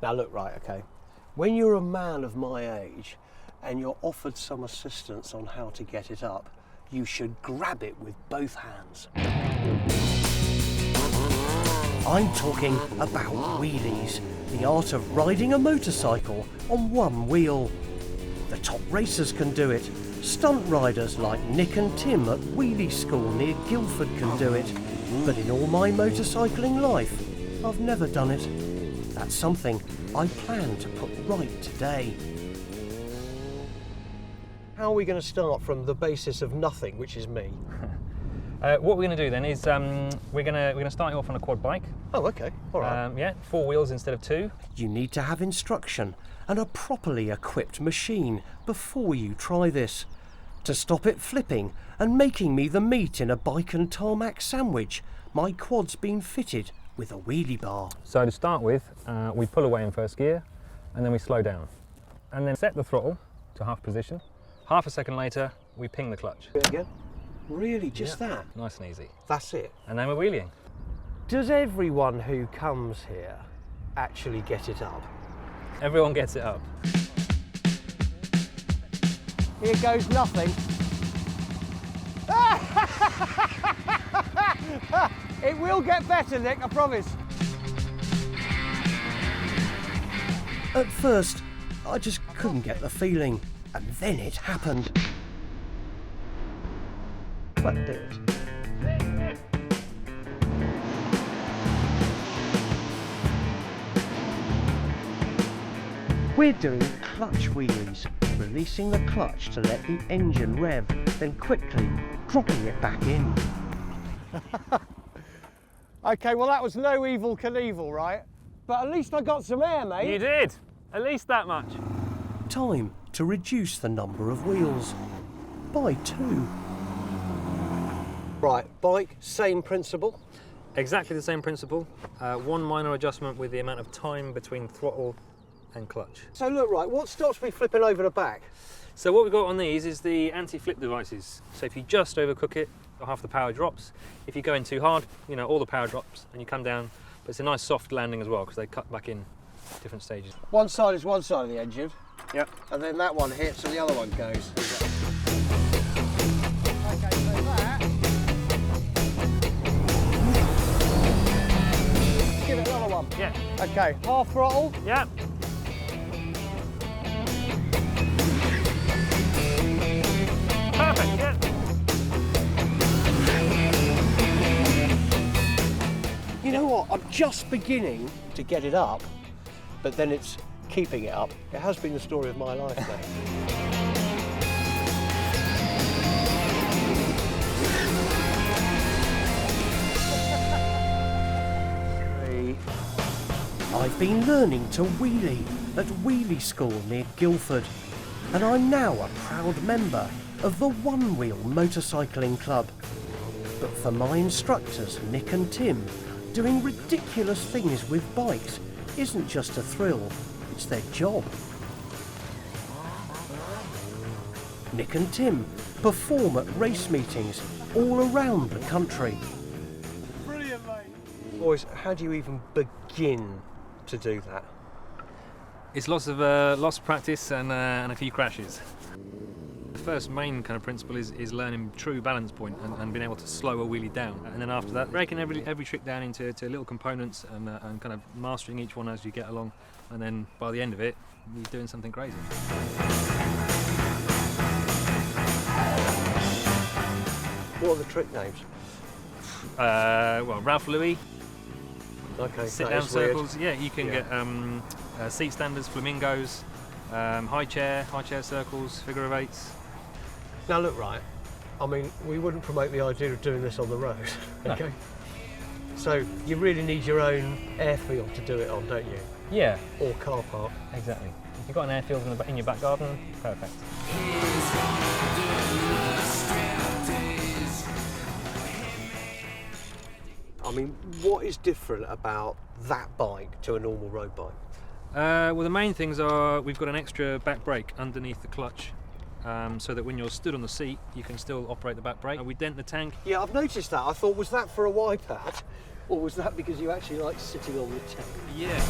Now look, right, okay. When you're a man of my age and you're offered some assistance on how to get it up, you should grab it with both hands. I'm talking about wheelies, the art of riding a motorcycle on one wheel. The top racers can do it. Stunt riders like Nick and Tim at wheelie school near Guildford can do it. But in all my motorcycling life, I've never done it. That's something I plan to put right today. How are we going to start from the basis of nothing, which is me? What we're going to do then is we're going to start you off on a quad bike. Oh, okay, all right. Yeah, 4 wheels instead of 2. You need to have instruction and a properly equipped machine before you try this. To stop it flipping and making me the meat in a bike and tarmac sandwich, my quad's been fitted with a wheelie bar. So to start with, we pull away in first gear and then we slow down. And then set the throttle to half position. Half a second later, we ping the clutch. Again? Really, just that? Nice and easy. That's it? And then we're wheeling. Does everyone who comes here actually get it up? Everyone gets it up. Here goes nothing. It will get better, Nick, I promise. At first, I just couldn't get the feeling, and then it happened. But it did. We're doing clutch wheelies, releasing the clutch to let the engine rev, then quickly dropping it back in. Okay, well that was no Evel Knievel, right? But at least I got some air, mate. You did, at least that much. Time to reduce the number of wheels by 2. Right, bike, same principle. Exactly the same principle. One minor adjustment with the amount of time between throttle and clutch. So look, right, what stops me flipping over the back? So what we've got on these is the anti-flip devices. So if you just overcook it, half the power drops. If you go in too hard, you know, all the power drops and you come down. But it's a nice soft landing as well because they cut back in different stages. One side is one side of the engine. Yep. And then that one hits and the other one goes. Okay, so that. Give it another one. Yeah. Okay, half throttle. Yeah. Perfect, yeah. You know what, I'm just beginning to get it up, but then it's keeping it up. It has been the story of my life, mate. I've been learning to wheelie at wheelie school near Guildford, and I'm now a proud member of the One Wheel Motorbike Club. But for my instructors, Nick and Tim, doing ridiculous things with bikes isn't just a thrill, it's their job. Nick and Tim perform at race meetings all around the country. Brilliant, mate. Boys, how do you even begin to do that? It's lots of practice and a few crashes. The first main kind of principle is learning true balance point and being able to slow a wheelie down. And then after that, breaking every trick down into little components and kind of mastering each one as you get along. And then by the end of it, you're doing something crazy. What are the trick names? Well, Ralph Louis. Okay, Sit-down circles. Weird. Yeah, you can get seat standers, flamingos, high chair circles, figure of eights. Now look, right, I mean, we wouldn't promote the idea of doing this on the road, okay? No. So you really need your own airfield to do it on, don't you? Yeah. Or car park. Exactly. If you've got an airfield in your back garden, perfect. I mean, what is different about that bike to a normal road bike? Well, the main things are we've got an extra back brake underneath the clutch, so that when you're stood on the seat, you can still operate the back brake. We dent the tank. Yeah, I've noticed that. I thought, was that for a wipeout, or was that because you actually like sitting on the tank? Yeah.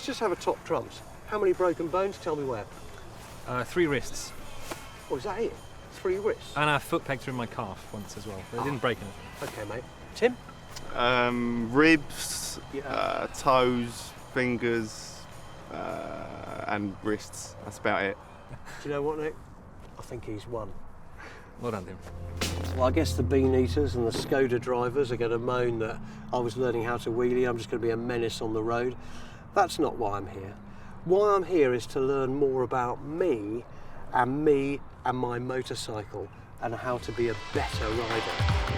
just have a top trumps. How many broken bones? Tell me where. 3 wrists. Oh, is that it? 3 wrists? And a foot pegged through my calf once as well. But it didn't break anything. Okay, mate. Tim? Ribs, Yeah. toes, fingers, and wrists. That's about it. Do you know what, Nick? I think he's won. Well done, Tim. Well, I guess the bean eaters and the Skoda drivers are going to moan that I was learning how to wheelie. I'm just going to be a menace on the road. That's not why I'm here. Why I'm here is to learn more about me and my motorcycle and how to be a better rider.